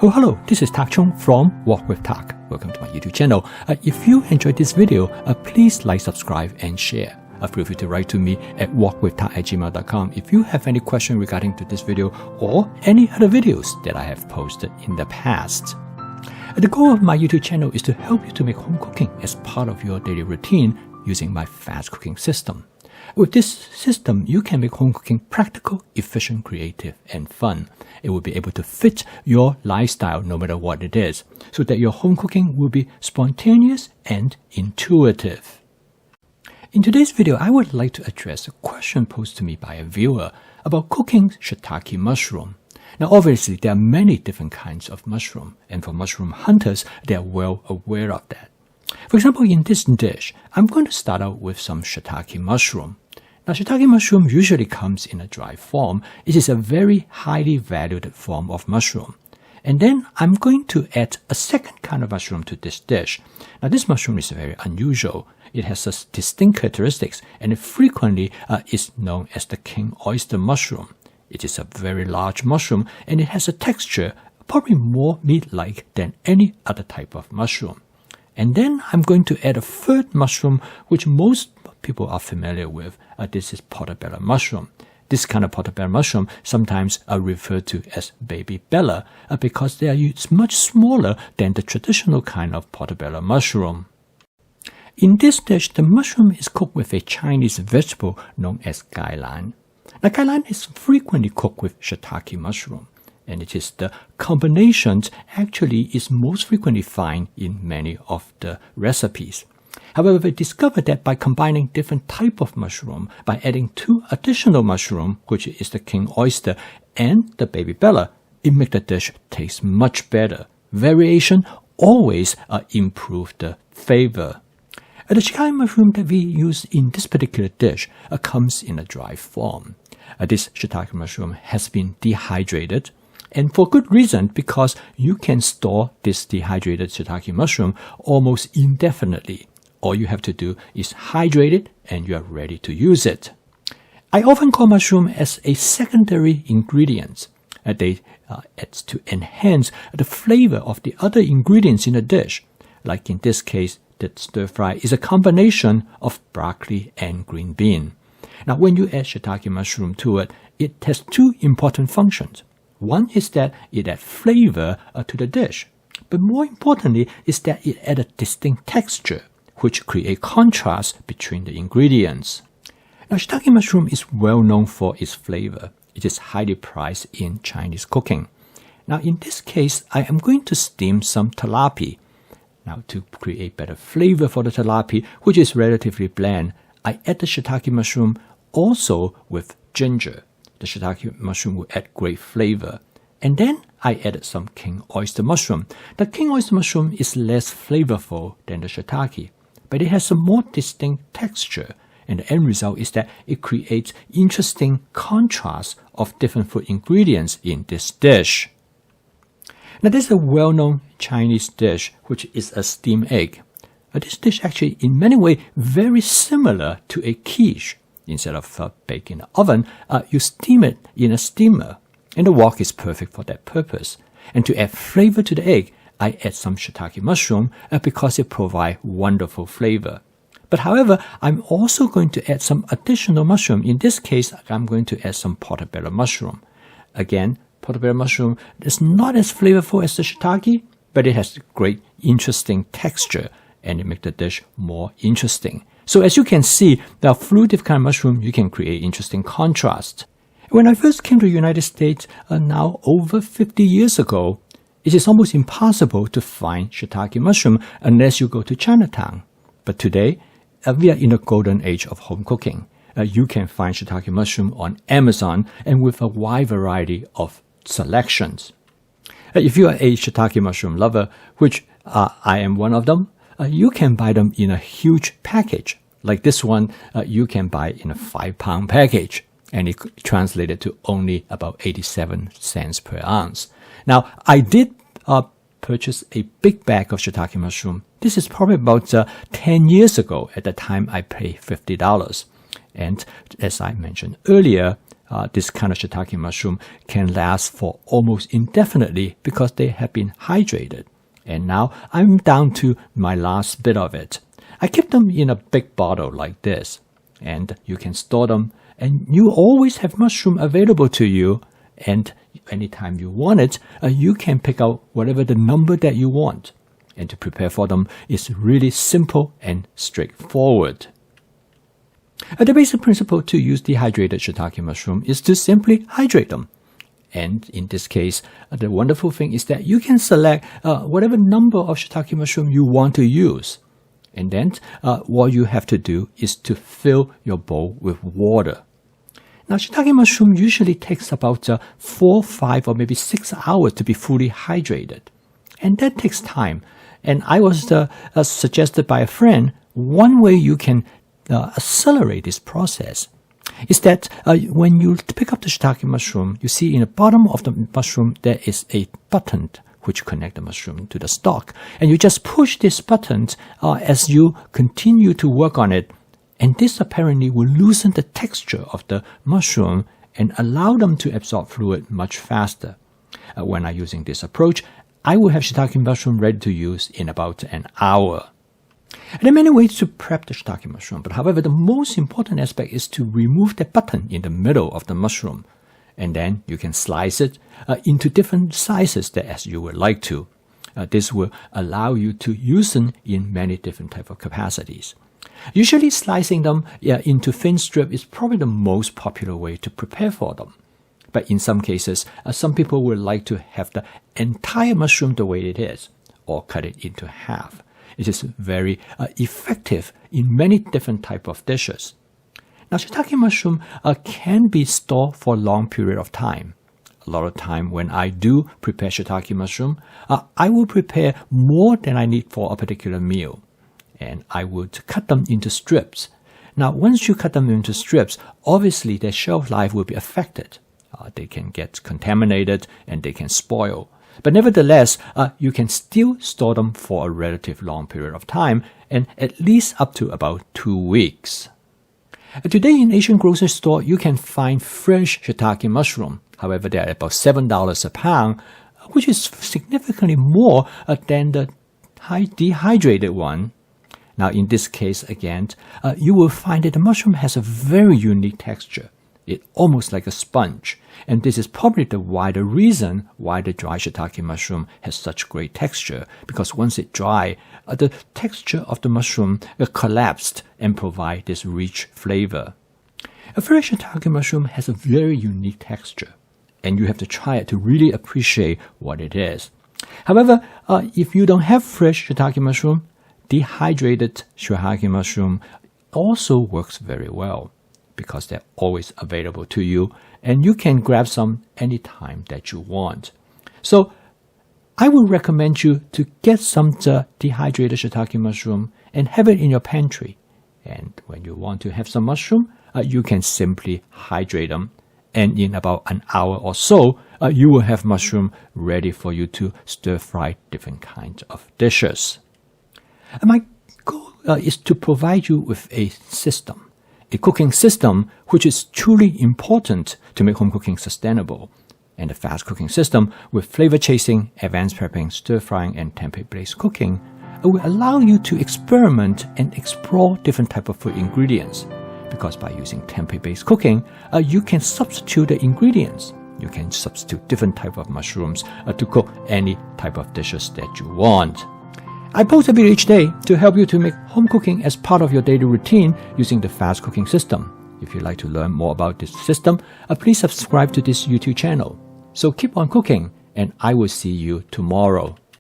Oh, hello, this is Tak Chung from Walk with Tak. Welcome to my YouTube channel. If you enjoyed this video, please like, subscribe, and share. Feel free to write to me at walkwithtak@gmail.com if you have any question regarding to this video or any other videos that I have posted in the past. The goal of my YouTube channel is to help you to make home cooking as part of your daily routine using my fast cooking system. With this system, you can make home cooking practical, efficient, creative, and fun. It will be able to fit your lifestyle no matter what it is, so that your home cooking will be spontaneous and intuitive. In today's video, I would like to address a question posed to me by a viewer about cooking shiitake mushroom. Now, obviously, there are many different kinds of mushroom, and for mushroom hunters, they are well aware of that. For example, in this dish, I'm going to start out with some shiitake mushroom. Now, shiitake mushroom usually comes in a dry form. It is a very highly valued form of mushroom. And then I'm going to add a second kind of mushroom to this dish. Now, this mushroom is very unusual. It has a distinct characteristics, and it frequently is known as the king oyster mushroom. It is a very large mushroom, and it has a texture probably more meat-like than any other type of mushroom. And then I'm going to add a third mushroom, which most people are familiar with. This is portobello mushroom. This kind of portobello mushroom sometimes are referred to as baby bella because they are much smaller than the traditional kind of portobello mushroom. In this dish, the mushroom is cooked with a Chinese vegetable known as gailan. Now, gailan is frequently cooked with shiitake mushroom, and it is the combination actually is most frequently found in many of the recipes. However, we discovered that by combining different type of mushroom, by adding two additional mushroom, which is the king oyster and the baby bella, it makes the dish taste much better. Variation always improve the flavor. The shiitake mushroom that we use in this particular dish comes in a dry form. This shiitake mushroom has been dehydrated, and for good reason, because you can store this dehydrated shiitake mushroom almost indefinitely. All you have to do is hydrate it and you are ready to use it. I often call mushroom as a secondary ingredient. They add to enhance the flavor of the other ingredients in a dish. Like in this case, the stir fry is a combination of broccoli and green bean. Now, when you add shiitake mushroom to it, it has two important functions. One is that it adds flavor to the dish, but more importantly is that it adds a distinct texture, which create contrast between the ingredients. Now, shiitake mushroom is well known for its flavor. It is highly prized in Chinese cooking. Now, in this case, I am going to steam some tilapia. Now, to create better flavor for the tilapia, which is relatively bland, I add the shiitake mushroom also with ginger. The shiitake mushroom will add great flavor. And then I added some king oyster mushroom. The king oyster mushroom is less flavorful than the shiitake, but it has a more distinct texture. And the end result is that it creates interesting contrast of different food ingredients in this dish. Now, this is a well-known Chinese dish, which is a steamed egg. This dish actually, in many ways, very similar to a quiche. Instead of baking in the oven, you steam it in a steamer, and the wok is perfect for that purpose. And to add flavor to the egg, I add some shiitake mushroom because it provides wonderful flavor. But however, I'm also going to add some additional mushroom. In this case, I'm going to add some portobello mushroom. Again, portobello mushroom is not as flavorful as the shiitake, but it has great, interesting texture, and it makes the dish more interesting. So as you can see, there are through different kind of mushroom, you can create interesting contrast. When I first came to the United States, now over 50 years ago, it is almost impossible to find shiitake mushroom unless you go to Chinatown. But today, we are in a golden age of home cooking. You can find shiitake mushroom on Amazon and with a wide variety of selections. If you are a shiitake mushroom lover, which I am one of them, you can buy them in a huge package. Like this one, you can buy in a 5-pound package, and it translated to only about 87 cents per ounce. Now, I did purchase a big bag of shiitake mushroom. This is probably about 10 years ago. At the time, I paid $50. And as I mentioned earlier, this kind of shiitake mushroom can last for almost indefinitely because they have been hydrated. And now I'm down to my last bit of it. I keep them in a big bottle like this, and you can store them, and you always have mushroom available to you, and anytime you want it, you can pick out whatever the number that you want. And to prepare for them is really simple and straightforward. The basic principle to use dehydrated shiitake mushroom is to simply hydrate them. And in this case, the wonderful thing is that you can select whatever number of shiitake mushroom you want to use. And then what you have to do is to fill your bowl with water. Now, shiitake mushroom usually takes about 4, 5, or maybe 6 hours to be fully hydrated. And that takes time. And I was suggested by a friend, one way you can accelerate this process is that when you pick up the shiitake mushroom, you see in the bottom of the mushroom there is a button which connects the mushroom to the stalk. And you just push this button as you continue to work on it. And this apparently will loosen the texture of the mushroom and allow them to absorb fluid much faster. When I'm using this approach, I will have shiitake mushroom ready to use in about an hour. And there are many ways to prep the shiitake mushroom, but however, the most important aspect is to remove the button in the middle of the mushroom. And then you can slice it into different sizes that as you would like to. This will allow you to use them in many different types of capacities. Usually slicing them into thin strips is probably the most popular way to prepare for them. But in some cases, some people would like to have the entire mushroom the way it is, or cut it into half. It is very effective in many different types of dishes. Now, shiitake mushroom can be stored for a long period of time. A lot of time when I do prepare shiitake mushroom, I will prepare more than I need for a particular meal. And I would cut them into strips. Now, once you cut them into strips, obviously their shelf life will be affected. They can get contaminated and they can spoil. But nevertheless, you can still store them for a relatively long period of time, and at least up to about 2 weeks. Today in Asian grocery store, you can find fresh shiitake mushroom. However, they are about $7 a pound, which is significantly more than the dehydrated one. Now, in this case, again, you will find that the mushroom has a very unique texture. It's almost like a sponge. And this is probably the wider reason why the dry shiitake mushroom has such great texture. Because once it dry, the texture of the mushroom collapsed and provide this rich flavor. A fresh shiitake mushroom has a very unique texture. And you have to try it to really appreciate what it is. However, if you don't have fresh shiitake mushroom, dehydrated shiitake mushroom also works very well, because they're always available to you, and you can grab some anytime that you want. So I would recommend you to get some dehydrated shiitake mushroom and have it in your pantry. And when you want to have some mushroom, you can simply hydrate them, and in about an hour or so, you will have mushroom ready for you to stir fry different kinds of dishes. And my goal is to provide you with a system. A cooking system which is truly important to make home cooking sustainable, and a fast cooking system with flavor chasing, advanced prepping, stir frying, and tempeh-based cooking will allow you to experiment and explore different types of food ingredients. Because by using tempeh-based cooking, you can substitute the ingredients. You can substitute different types of mushrooms to cook any type of dishes that you want. I post a video each day to help you to make home cooking as part of your daily routine using the fast cooking system. If you'd like to learn more about this system, please subscribe to this YouTube channel. So keep on cooking, and I will see you tomorrow.